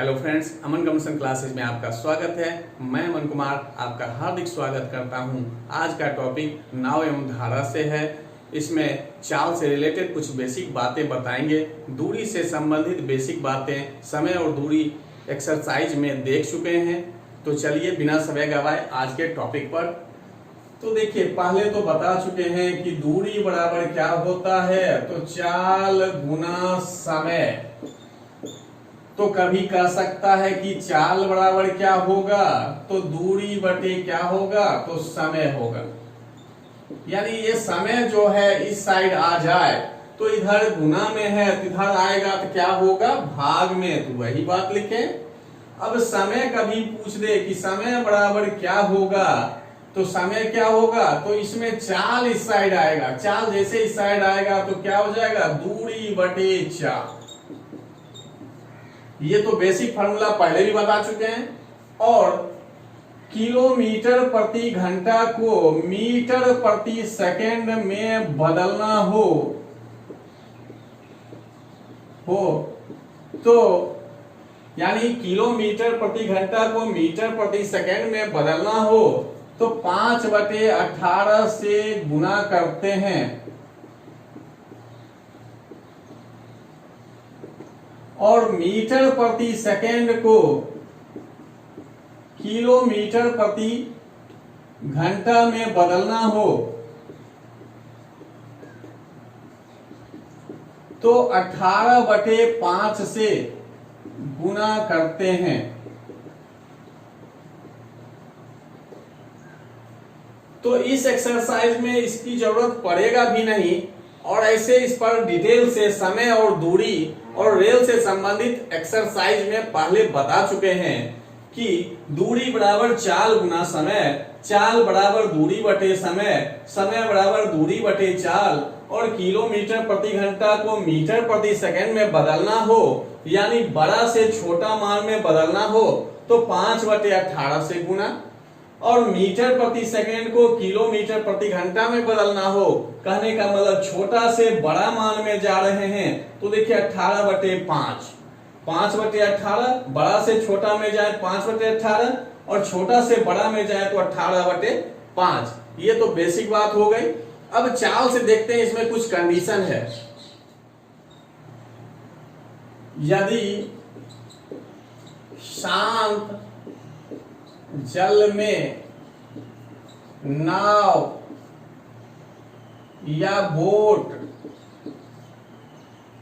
Hello friends, अमन communication classes में आपका स्वागत है। मैं अमन कुमार आपका हार्दिक स्वागत करता हूं। आज का टॉपिक नाव एवं धारा से है। इसमें चाल से रिलेटेड कुछ बेसिक बातें बताएंगे। दूरी से संबंधित बेसिक बातें समय और दूरी एक्सरसाइज में देख चुके हैं। तो चलिए बिना समय गवाए आज के टॉपिक पर। तो देखिए, पहले तो बता चुके हैं कि दूरी बराबर क्या होता है, तो चाल गुना समय। तो कभी कह सकता है कि चाल बराबर क्या होगा, तो दूरी बटे क्या होगा, तो समय होगा। यानी ये समय जो है इस साइड आ जाए तो इधर गुना में है, तो इधर आएगा तो क्या होगा, भाग में। तो वही बात लिखें। अब समय कभी पूछ दे कि समय बराबर क्या होगा, तो समय क्या होगा, तो इसमें चाल इस साइड आएगा। चाल जैसे इस साइड आएगा तो क्या हो जाएगा, दूरी बटे चाल। ये तो बेसिक फार्मूला पहले भी बता चुके हैं। और किलोमीटर प्रति घंटा को मीटर प्रति सेकंड में बदलना हो तो यानी किलोमीटर प्रति घंटा को मीटर प्रति सेकंड में बदलना हो तो 5/18 से गुना करते हैं। और मीटर प्रति सेकंड को किलोमीटर प्रति घंटा में बदलना हो तो 18/5 से गुना करते हैं। तो इस एक्सरसाइज में इसकी जरूरत पड़ेगा भी नहीं, और ऐसे इस पर डिटेल से समय और दूरी और रेल से संबंधित एक्सरसाइज में पहले बता चुके हैं कि दूरी बराबर चाल गुना समय, चाल बराबर दूरी बटे समय, समय बराबर दूरी बटे चाल, और किलोमीटर प्रति घंटा को मीटर प्रति सेकंड में बदलना हो यानी बड़ा से छोटा मान में बदलना हो तो 5/18 से गुना, और मीटर प्रति सेकंड को किलोमीटर प्रति घंटा में बदलना हो, कहने का मतलब छोटा से बड़ा मान में जा रहे हैं तो देखिए 18/5, 5/18, बड़ा से छोटा में जाए 5/18 और छोटा से बड़ा में जाए तो 18/5। ये तो बेसिक बात हो गई। अब चाल से देखते हैं, इसमें कुछ कंडीशन है। यदि शांत जल में नाव या बोट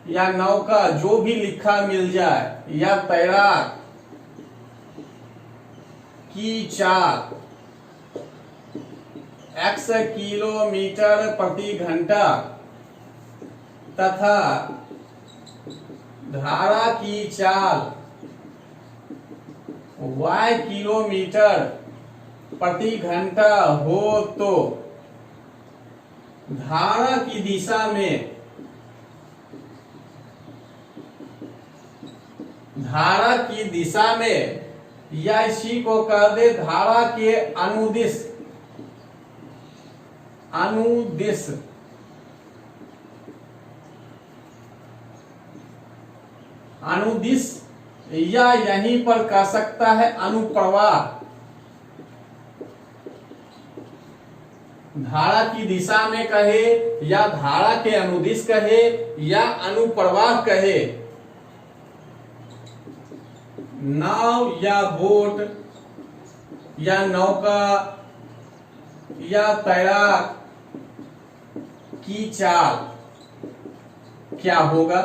या नौका जो भी लिखा मिल जाए या तैराक की चाल x किलोमीटर प्रति घंटा तथा धारा की चाल y किलोमीटर प्रति घंटा हो तो धारा की दिशा में या इसी को कह दे धारा के अनुदिश या यहीं पर कह सकता है अनुप्रवाह, धारा की दिशा में कहे या धारा के अनुदिश कहे या अनुप्रवाह कहे, नाव या बोट या नौका या तैराक की चाल क्या होगा।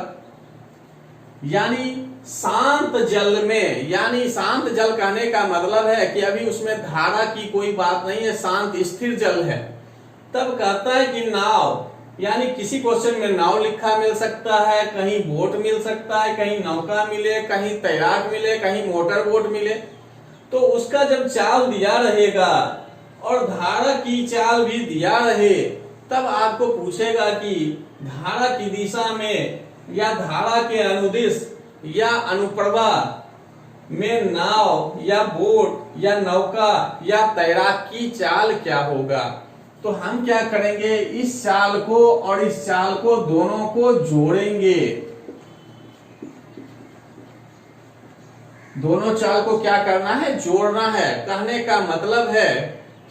यानी शांत जल में, यानी शांत जल कहने का मतलब है कि अभी उसमें धारा की कोई बात नहीं है, शांत स्थिर जल है। तब कहता है कि नाव, यानी किसी क्वेश्चन में नाव लिखा मिल सकता है, कहीं बोट मिल सकता है, कहीं नौका मिले, कहीं तैराक मिले, कहीं मोटर बोट मिले, तो उसका जब चाल दिया रहेगा और धारा की चाल भी दिया रहे तब आपको पूछेगा कि धारा की दिशा में या धारा के अनुदिश या अनुप्रवाह में नाव या बोट या नौका या तैराक की चाल क्या होगा। तो हम क्या करेंगे, इस चाल को और इस चाल को दोनों को जोड़ेंगे। दोनों चाल को क्या करना है, जोड़ना है। कहने का मतलब है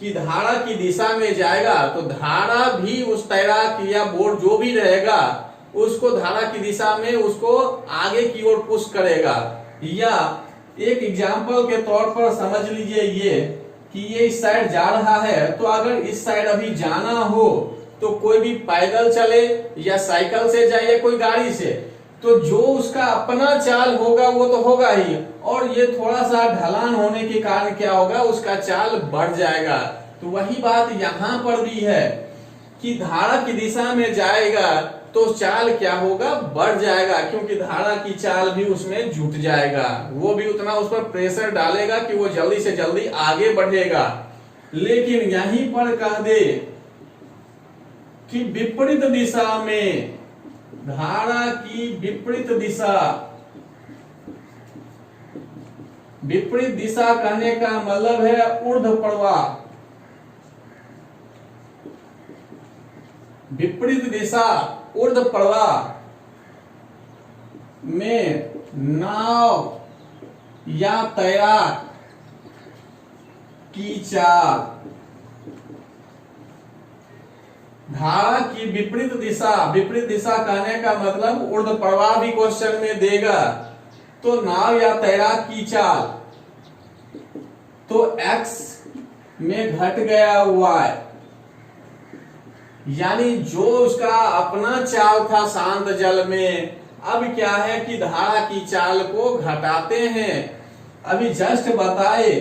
कि धारा की दिशा में जाएगा तो धारा भी उस तैराक या बोट जो भी रहेगा उसको धारा की दिशा में उसको आगे की ओर पुश करेगा। या एक एग्जाम्पल के तौर पर समझ लीजिए ये कि ये इस साइड जा रहा है, तो अगर इस साइड अभी जाना हो तो कोई भी पैदल चले या साइकिल से जाए या कोई गाड़ी से, तो जो उसका अपना चाल होगा वो तो होगा ही, और ये थोड़ा सा ढलान होने के कारण क्या होगा, उसका चाल बढ़ जाएगा। तो वही बात यहाँ पर भी है कि धारा की दिशा में जाएगा तो चाल क्या होगा, बढ़ जाएगा, क्योंकि धारा की चाल भी उसमें जुट जाएगा, वो भी उतना उस पर प्रेशर डालेगा कि वो जल्दी से जल्दी आगे बढ़ेगा। लेकिन यहीं पर कह दे कि विपरीत दिशा में, धारा की विपरीत दिशा, विपरीत दिशा कहने का मतलब है ऊर्ध्व प्रवाह। विपरीत दिशा ऊर्ध्व प्रवाह में नाव या तैराक की चाल, धारा की विपरीत दिशा, विपरीत दिशा कहने का मतलब ऊर्ध्व प्रवाह भी क्वेश्चन में देगा, तो नाव या तैराक की चाल, तो x में घट गया y, यानी जो उसका अपना चाल था शांत जल में, अब क्या है कि धारा की चाल को घटाते हैं। अभी जस्ट बताए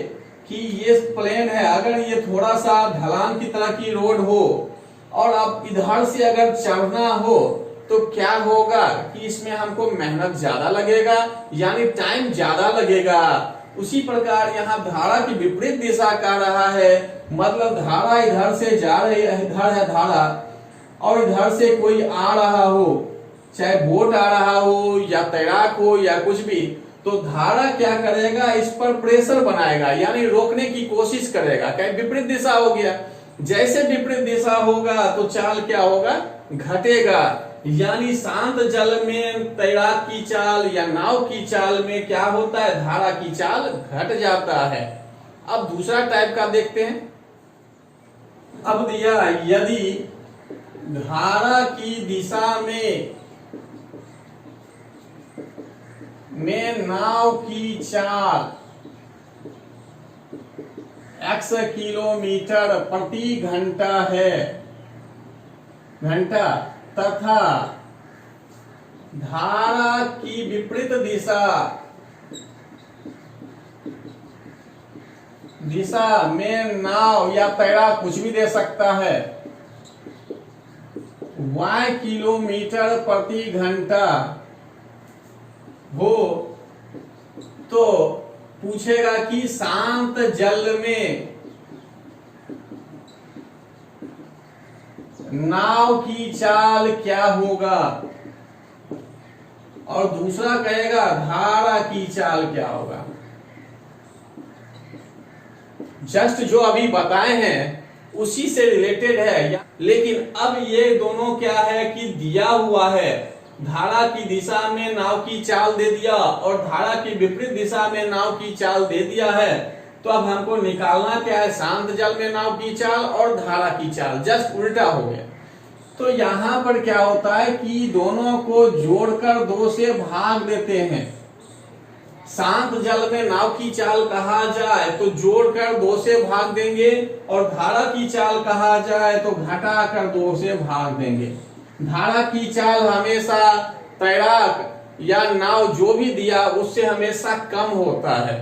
कि ये प्लेन है, अगर ये थोड़ा सा ढलान की तरह की रोड हो और अब इधर से अगर चढ़ना हो तो क्या होगा कि इसमें हमको मेहनत ज्यादा लगेगा, यानी टाइम ज्यादा लगेगा। उसी प्रकार यहाँ धारा की विपरीत दिशा कह रहा है, मतलब धारा इधर से जा रही है, इधर है धारा, और इधर से कोई आ रहा हो, चाहे बोट आ रहा हो या तैराक हो या कुछ भी, तो धारा क्या करेगा, इस पर प्रेशर बनाएगा, यानी रोकने की कोशिश करेगा। क्या विपरीत दिशा हो गया, जैसे विपरीत दिशा होगा तो चाल क्या होगा, घटेगा। यानी शांत जल में तैराक की चाल या नाव की चाल में क्या होता है, धारा की चाल घट जाता है। अब दूसरा टाइप का देखते हैं। अब दिया, यदि धारा की दिशा में नाव की चाल x किलोमीटर प्रति घंटा है, घंटा, तथा धारा की विपरीत दिशा में नाव या तैराक कुछ भी दे सकता है, y किलोमीटर प्रति घंटा हो, तो पूछेगा कि शांत जल में नाव की चाल क्या होगा, और दूसरा कहेगा धारा की चाल क्या होगा। जस्ट जो अभी बताए हैं उसी से रिलेटेड है, लेकिन अब ये दोनों क्या है कि दिया हुआ है, धारा की दिशा में नाव की चाल दे दिया और धारा की विपरीत दिशा में नाव की चाल दे दिया है। तो अब हमको निकालना क्या है, शांत जल में नाव की चाल और धारा की चाल, जस्ट उल्टा हो गया। तो यहाँ पर क्या होता है कि दोनों को जोड़कर 2 से भाग देते हैं। शांत जल में नाव की चाल कहा जाए तो जोड़कर 2 से भाग देंगे, और धारा की चाल कहा जाए तो घटाकर 2 से भाग देंगे। धारा की चाल हमेशा तैराक या नाव जो भी दिया उससे हमेशा कम होता है,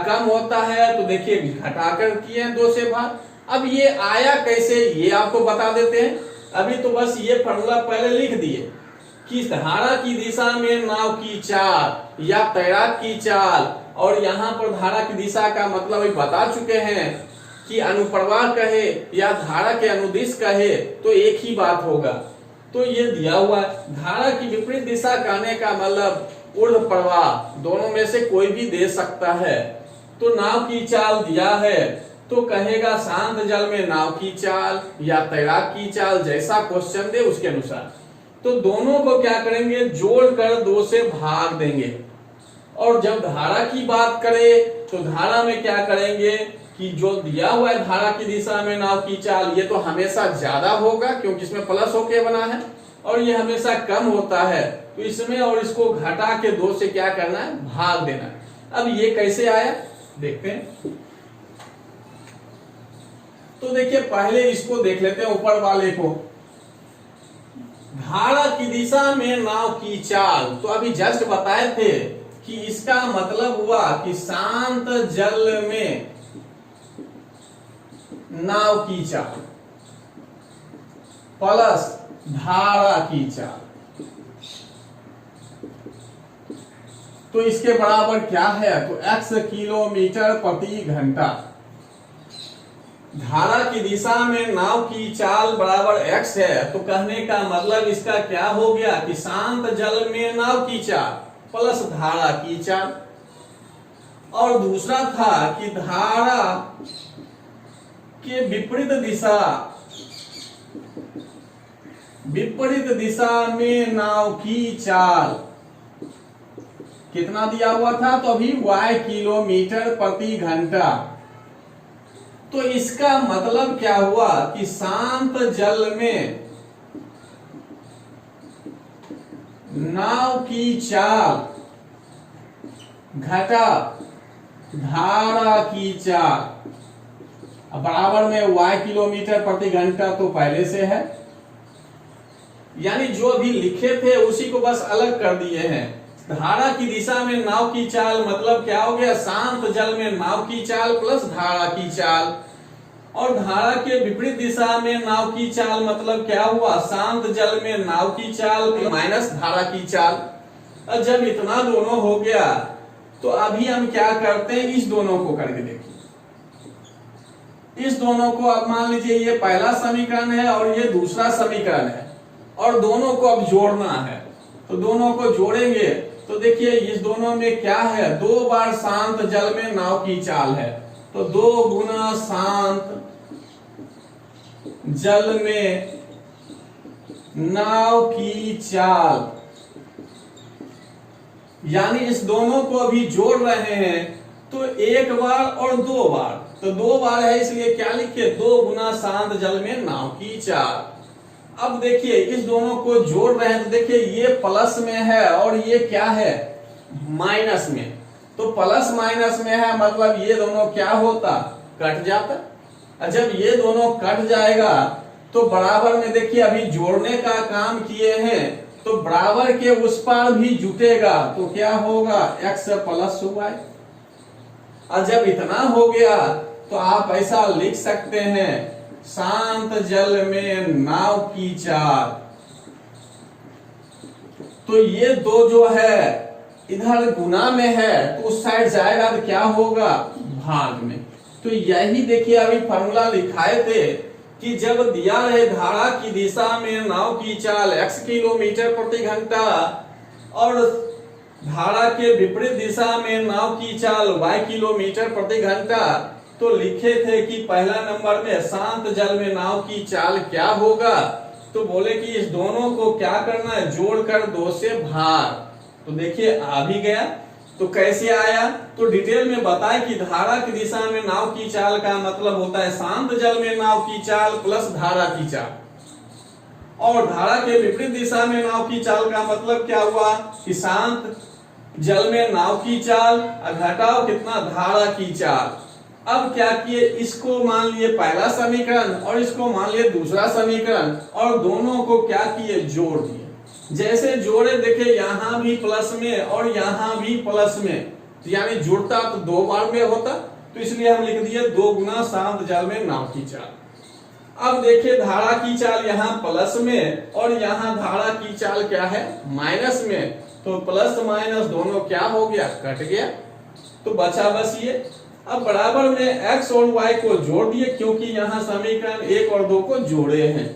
कम होता है तो देखिए घटाकर किए 2 से भाग। अब ये आया कैसे, ये आपको बता देते हैं। अभी तो बस ये फॉर्मूला पहले लिख दिए कि धारा की दिशा में नाव की चाल या तैराक की चाल, और यहाँ पर धारा की दिशा का मतलब भी बता चुके हैं कि अनुप्रवाह कहे या धारा के अनुदिश कहे तो एक ही बात होगा। तो ये दिया हुआ है। धारा की विपरीत दिशा कहने का मतलब ऊर्ध्व प्रवाह, दोनों में से कोई भी दे सकता है। तो नाव की चाल दिया है तो कहेगा शांत जल में नाव की चाल या तैराक की चाल, जैसा क्वेश्चन दे उसके अनुसार। तो दोनों को क्या करेंगे, जोड़कर 2 से भाग देंगे, और जब धारा की बात करें तो धारा में क्या करेंगे कि जो दिया हुआ है धारा की दिशा में नाव की चाल, ये तो हमेशा ज्यादा होगा क्योंकि इसमें प्लस होके बना है, और ये हमेशा कम होता है, तो इसमें और इसको घटा के 2 से क्या करना है, भाग देना है। अब ये कैसे आया देखते हैं। तो देखिए पहले इसको देख लेते हैं, ऊपर वाले को, धारा की दिशा में नाव की चाल। तो अभी जस्ट बताए थे कि इसका मतलब हुआ कि शांत जल में नाव की चाल प्लस धारा की चाल, तो इसके बराबर क्या है, तो x किलोमीटर प्रति घंटा। धारा की दिशा में नाव की चाल बराबर x है, तो कहने का मतलब इसका क्या हो गया कि शांत जल में नाव की चाल प्लस धारा की चाल। और दूसरा था कि धारा के विपरीत दिशा में नाव की चाल कितना दिया हुआ था, तो अभी y किलोमीटर प्रति घंटा। तो इसका मतलब क्या हुआ कि शांत जल में नाव की चाल घटा धारा की चाल बराबर में y किलोमीटर प्रति घंटा, तो पहले से है, यानी जो भी लिखे थे उसी को बस अलग कर दिए हैं। धारा की दिशा में नाव की चाल मतलब क्या हो गया, शांत जल में नाव की चाल प्लस धारा की चाल, और धारा के विपरीत दिशा में नाव की चाल मतलब क्या हुआ, शांत जल में नाव की चाल माइनस धारा की चाल। और जब इतना दोनों हो गया तो अभी हम क्या करते हैं, इस दोनों को करके देखिए। इस दोनों को अब मान लीजिए ये पहला समीकरण है और ये दूसरा समीकरण है, और दोनों को अब जोड़ना है, तो दोनों को जोड़ेंगे तो देखिए इस दोनों में क्या है, 2 बार शांत जल में नाव की चाल है, तो 2 गुना शांत जल में नाव की चाल, यानी इस दोनों को अभी जोड़ रहे हैं तो 1 बार और 2 बार, तो 2 बार है इसलिए क्या लिखे, 2 गुना शांत जल में नाव की चाल। अब देखिए इस दोनों को जोड़ रहे हैं तो देखिए ये प्लस में है और ये क्या है, माइनस में, तो प्लस माइनस में है मतलब ये दोनों क्या होता, कट जाता। जब ये दोनों कट जाएगा तो बराबर में देखिए अभी जोड़ने का काम किए हैं तो बराबर के उस पार भी जुटेगा, तो क्या होगा, x प्लस y। और जब इतना हो गया तो आप ऐसा लिख सकते हैं, शांत जल में नाव की चाल। तो ये 2 जो है इधर गुना में है तो उस साइड जाएगा तो क्या होगा, भाग में। तो यही देखिए अभी फॉर्मूला लिखाए थे कि जब दिया रहे धारा की दिशा में नाव की चाल x किलोमीटर प्रति घंटा और धारा के विपरीत दिशा में नाव की चाल y किलोमीटर प्रति घंटा, तो लिखे थे कि पहला नंबर में शांत जल में नाव की चाल क्या होगा, तो बोले कि इस दोनों को क्या करना है, जोड़कर 2 से भाग। तो देखिए आ भी गया। तो कैसे आया, तो डिटेल में बताए कि धारा की दिशा में नाव की चाल का मतलब होता है शांत जल में नाव की चाल प्लस धारा की चाल, और धारा के विपरीत दिशा में नाव की चाल का मतलब क्या हुआ कि शांत जल में नाव की चाल घटाओ कितना, धारा की चाल। अब क्या किए, इसको मान लिए पहला समीकरण और इसको मान लिए दूसरा समीकरण, और दोनों को क्या किए, जोड़ दिए। जैसे जोड़े देखे यहाँ भी प्लस में और यहाँ भी प्लस में, यानी जुड़ता तो 2 बार में होता, तो इसलिए हम लिख दिए 2 गुना शांत जल में नाव की चाल। अब देखिए धारा की चाल यहाँ प्लस में और यहाँ धारा की चाल क्या है, माइनस में, तो प्लस माइनस दोनों क्या हो गया, कट गया, तो बचा बस ये। अब बराबर में x और y को जोड़ दिए क्योंकि यहाँ समीकरण 1 और 2 को जोड़े हैं।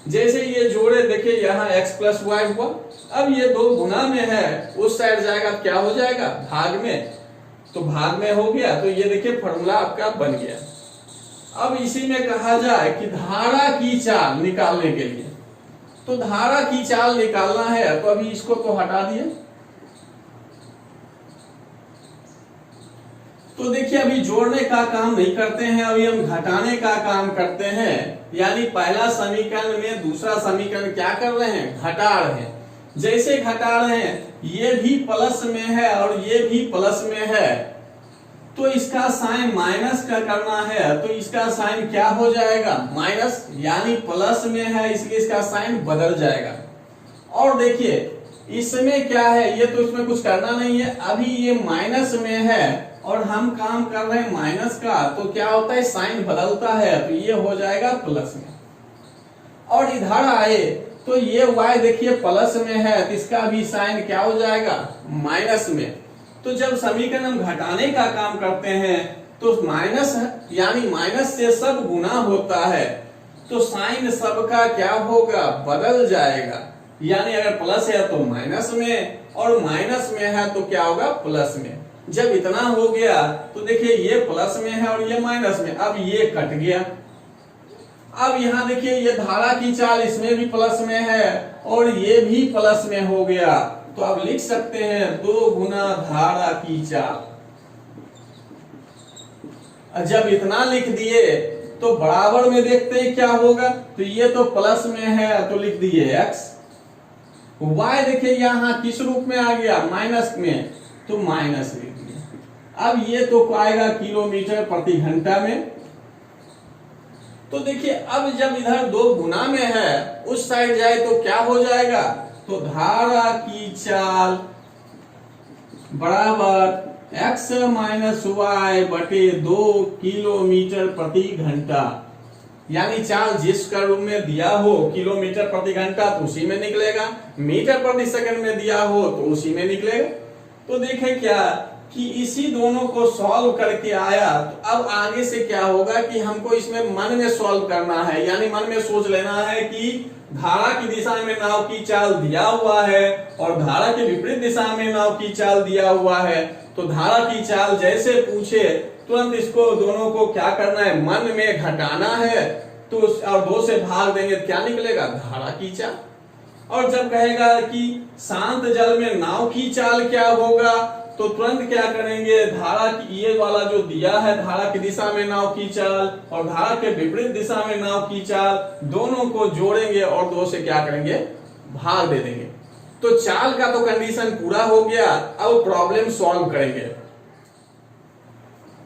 जैसे ये जोड़े देखिए यहाँ x प्लस y हुआ, अब ये 2 गुना में है, उस साइड जाएगा क्या हो जाएगा, भाग में, तो भाग में हो गया। तो ये देखिए फॉर्मूला आपका बन गया। अब इसी में कहा जाए कि धारा की चाल निकालने के लिए, तो धारा की चाल निकालना है तो अभी इसको तो हटा दिए, तो देखिए अभी जोड़ने का काम नहीं करते हैं, अभी हम घटाने का काम करते हैं। यानी पहला समीकरण में दूसरा समीकरण क्या कर रहे हैं, घटा रहे हैं। जैसे घटा रहे हैं, ये भी प्लस में है और ये भी प्लस में है, तो इसका साइन माइनस का करना है, तो इसका साइन क्या हो जाएगा, माइनस। यानी प्लस में है इसलिए इसका साइन बदल जाएगा। और देखिए इसमें क्या है, ये तो इसमें कुछ करना नहीं है, अभी ये माइनस में है और हम काम कर रहे हैं माइनस का, तो क्या होता है, साइन बदलता है, तो ये हो जाएगा प्लस में। और इधर आए तो ये y देखिए प्लस में है, तो इसका भी साइन क्या हो जाएगा, माइनस में। तो जब समीकरण हम घटाने का काम करते हैं तो माइनस यानी माइनस से सब गुना होता है, तो साइन सबका क्या होगा, बदल जाएगा। यानी अगर प्लस है तो माइनस में और माइनस में है तो क्या होगा, प्लस में। जब इतना हो गया तो देखिए ये प्लस में है और ये माइनस में, अब ये कट गया। अब यहाँ देखिए ये धारा की चाल इसमें भी प्लस में है और ये भी प्लस में हो गया, तो अब लिख सकते हैं 2 गुना धारा की चाल। जब इतना लिख दिए तो बराबर में देखते हैं क्या होगा, तो ये तो प्लस में है तो लिख दिए x। y देखिए यहाँ किस रूप में आ गया, माइनस में, तो माइनस लिख दिया। अब ये तो आएगा किलोमीटर प्रति घंटा में। तो देखिए अब जब इधर 2 गुना में है, उस साइड जाए तो क्या हो जाएगा, तो धारा की चाल बराबर x माइनस वाई बटे 2 किलोमीटर प्रति घंटा। यानी चाल जिस रूप में दिया हो किलोमीटर प्रति घंटा तो उसी में निकलेगा, मीटर प्रति सेकंड में दिया हो तो उसी में निकलेगा। तो देखें क्या कि इसी दोनों को सॉल्व करके आया, तो अब आगे से क्या होगा कि हमको इसमें मन में सॉल्व करना है। यानी मन में सोच लेना है कि धारा की दिशा में नाव की चाल दिया हुआ है और धारा के विपरीत दिशा में नाव की चाल दिया हुआ है, तो धारा की चाल जैसे पूछे तुरंत इसको दोनों को क्या करना है, मन में घटाना है, तो और 2 से भाग देंगे क्या निकलेगा, धारा की चाल। और जब कहेगा कि शांत जल में नाव की चाल क्या होगा, तो तुरंत क्या करेंगे, धारा की ये वाला जो दिया है धारा की दिशा में नाव की चाल और धारा के विपरीत दिशा में नाव की चाल, दोनों को जोड़ेंगे और 2 से क्या करेंगे, भाग दे देंगे। तो चाल का तो कंडीशन पूरा हो गया। अब प्रॉब्लम सॉल्व करेंगे।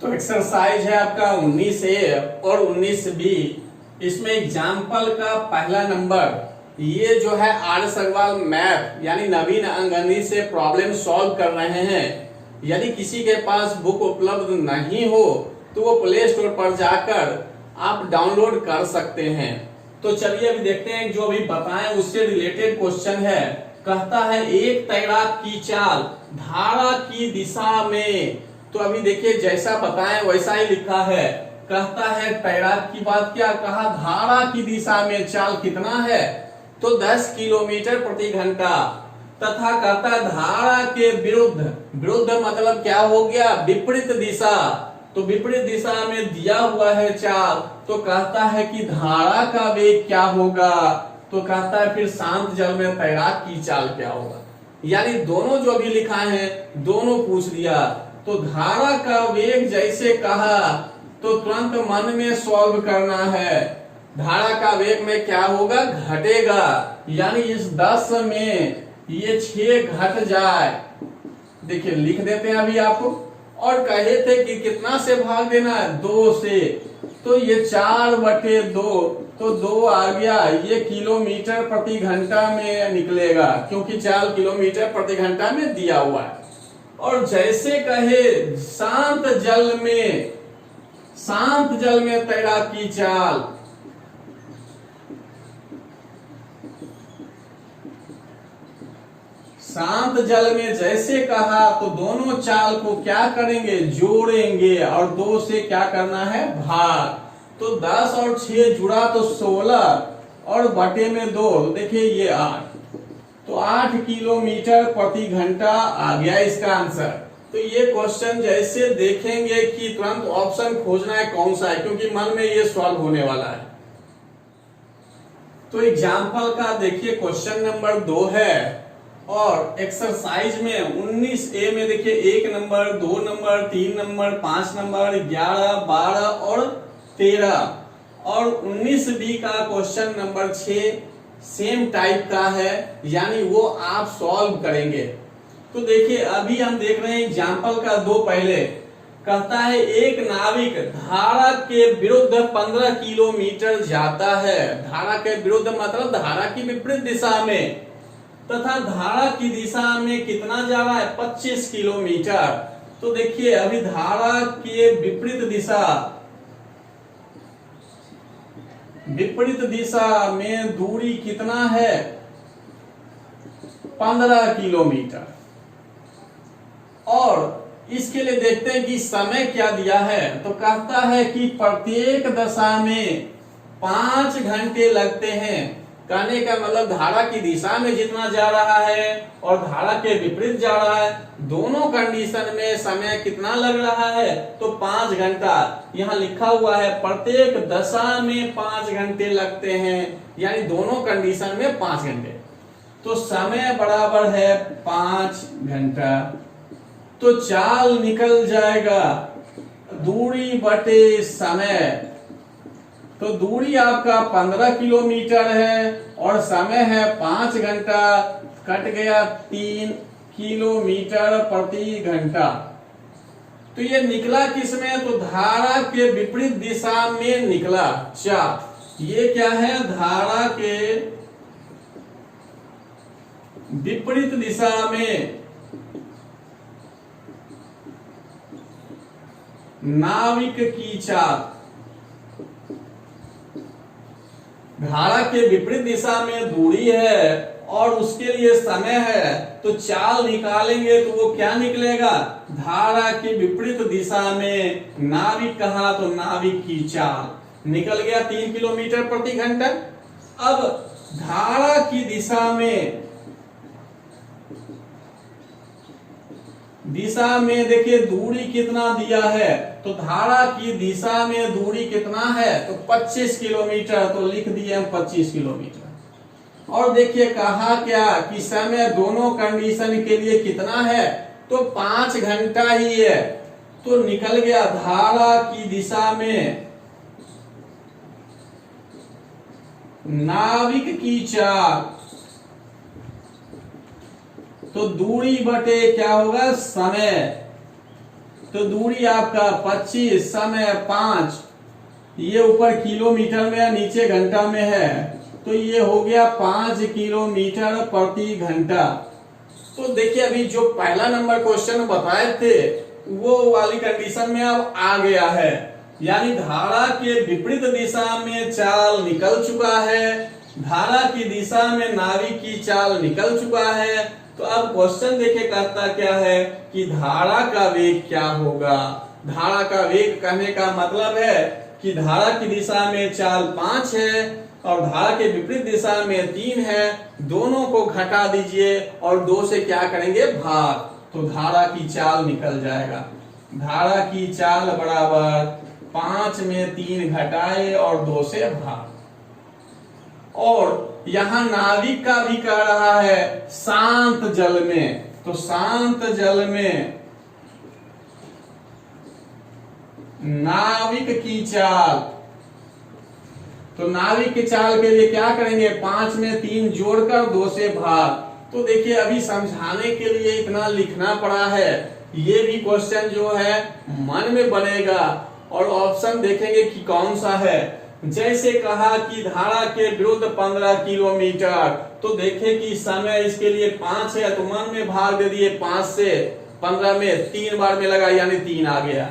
तो एक्सरसाइज है आपका 19A और 19B। इसमें एग्जाम्पल का पहला नंबर, ये जो है आर्यस अग्रवाल मैथ यानी नवीन अंगनी से प्रॉब्लम सॉल्व कर रहे हैं। यदि किसी के पास बुक उपलब्ध नहीं हो तो वो प्ले स्टोर पर जाकर आप डाउनलोड कर सकते हैं। तो चलिए अभी देखते हैं, जो अभी बताएं उससे रिलेटेड क्वेश्चन है। कहता है एक तैराक की चाल धारा की दिशा में, तो अभी देखिए जैसा बताएं वैसा ही लिखा है। कहता है तैराक की बात क्या कहा, धारा की दिशा में चाल कितना है, तो 10 किलोमीटर प्रति घंटा, तथा कहता है धारा के विरुद्ध, विरुद्ध मतलब क्या हो गया, विपरीत दिशा, तो विपरीत दिशा में दिया हुआ है चाल, तो कहता है कि धारा का वेग क्या होगा, तो कहता है फिर शांत जल में तैराक की चाल क्या होगा। यानी दोनों जो अभी लिखा है दोनों पूछ दिया। तो धारा का वेग जैसे कहा तो तुरंत मन में सॉल्व करना है। धारा का वेग में क्या होगा, घटेगा, यानी इस 10 में ये 6 घट जाए। देखिए लिख देते हैं अभी आपको, और कहे थे कि कितना से भाग देना है, 2 से, तो ये 4/2, तो 2 आ गया। ये किलोमीटर प्रति घंटा में निकलेगा क्योंकि चाल किलोमीटर प्रति घंटा में दिया हुआ है। और जैसे कहे शांत जल में तैराकी चाल, शांत जल में जैसे कहा तो दोनों चाल को क्या करेंगे, जोड़ेंगे और 2 से क्या करना है, भाग। तो 10 और 6 जुड़ा तो 16 और बटे में 2, देखिए ये 8, तो 8 किलोमीटर प्रति घंटा आ गया इसका आंसर। तो ये क्वेश्चन जैसे देखेंगे कि तुरंत ऑप्शन खोजना है कौन सा है, क्योंकि मन में ये सॉल्व होने वाला है। तो एग्जाम्पल का देखिए क्वेश्चन नंबर 2 है। और एक्सरसाइज में 19A में देखिए 1 नंबर, 2 नंबर, 3 नंबर, 5 नंबर, 11, 12 और 13 और 19B का क्वेश्चन नंबर 6 सेम टाइप का है, यानी वो आप सॉल्व करेंगे। तो देखिए अभी हम देख रहे हैं एग्जाम्पल का 2 पहले कहता है एक नाविक धारा के विरुद्ध 15 किलोमीटर जाता है। धारा के विरुद्ध मतलब धारा की विपरीत दिशा में, तथा धारा की दिशा में कितना जा रहा है 25 किलोमीटर। तो देखिए अभी धारा के विपरीत दिशा में दूरी कितना है 15 किलोमीटर। और इसके लिए देखते हैं कि समय क्या दिया है। तो कहता है कि प्रत्येक दशा में 5 घंटे लगते हैं। कहने का मतलब धारा की दिशा में जितना जा रहा है और धारा के विपरीत जा रहा है, दोनों कंडीशन में समय कितना लग रहा है तो 5 घंटा। यहाँ लिखा हुआ है प्रत्येक दशा में 5 घंटे लगते हैं, यानी दोनों कंडीशन में 5 घंटे। तो समय बराबर है 5 घंटा। तो चाल निकल जाएगा दूरी बटे समय। तो दूरी आपका 15 किलोमीटर है और समय है 5 घंटा, कट गया 3 किलोमीटर प्रति घंटा। तो ये निकला किसमें तो धारा के विपरीत दिशा में निकला। ये क्या है धारा के विपरीत दिशा में नाविक की चाल। धारा के विपरीत दिशा में दूरी है और उसके लिए समय है, तो चाल निकालेंगे तो वो क्या निकलेगा धारा के विपरीत दिशा में नाविक कहा तो नाविक की चाल निकल गया 3 किलोमीटर प्रति घंटा। अब धारा की दिशा में देखिए दूरी कितना दिया है तो धारा की दिशा में दूरी कितना है तो 25 किलोमीटर। तो लिख दिए हम 25 किलोमीटर। और देखिए कहा क्या कि समय दोनों कंडीशन के लिए कितना है तो 5 घंटा ही है। तो निकल गया धारा की दिशा में नाविक की चाल। तो दूरी बटे क्या होगा समय। तो दूरी आपका 25, समय 5, ये ऊपर किलोमीटर में है नीचे घंटा में है, तो ये हो गया 5 किलोमीटर प्रति घंटा। तो देखिए अभी जो पहला नंबर क्वेश्चन बताए थे वो वाली कंडीशन में अब आ गया है, यानी धारा के विपरीत दिशा में चाल निकल चुका है, धारा की दिशा में नाविक की चाल निकल चुका है। तो अब क्वेश्चन देखे कहता क्या है कि धारा का वेग क्या होगा। धारा का वेग कहने का मतलब है कि धारा की दिशा में चाल 5 है और धारा के विपरीत दिशा में 3 है, दोनों को घटा दीजिए और 2 से क्या करेंगे भाग, तो धारा की चाल निकल जाएगा। धारा की चाल बराबर 5 में 3 घटाए और 2 से भाग। और यहां नाविक का भी कह रहा है शांत जल में, तो शांत जल में नाविक की चाल। तो नाविक की चाल के लिए क्या करेंगे 5 में 3 जोड़कर 2 से भाग। तो देखिए अभी समझाने के लिए इतना लिखना पड़ा है, ये भी क्वेश्चन जो है मन में बनेगा और ऑप्शन देखेंगे कि कौन सा है। जैसे कहा कि धारा के विरुद्ध 15 किलोमीटर, तो देखे कि समय इसके लिए 5 है तो मन में भाग दे दिए 5 से 15 में 3 बार में लगा यानी 3 आ गया।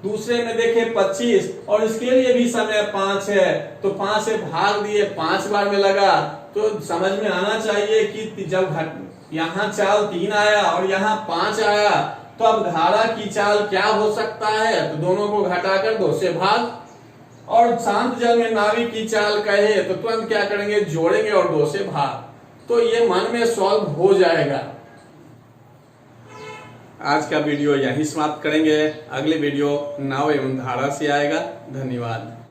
दूसरे में देखे 25 और इसके लिए भी समय 5 है तो 5 से भाग दिए 5 बार में लगा। तो समझ में आना चाहिए कि जब यहाँ चाल 3 आया और यहाँ 5 आया तो अब धारा की चाल क्या हो सकता है, तो दोनों को घटाकर 2 से भाग। और शांत जल में नाविक की चाल कहे तो तुरंत क्या करेंगे जोड़ेंगे और 2 से भाग। तो ये मन में सॉल्व हो जाएगा। आज का वीडियो यहीं समाप्त करेंगे। अगले वीडियो नाव एवं धारा से आएगा। धन्यवाद।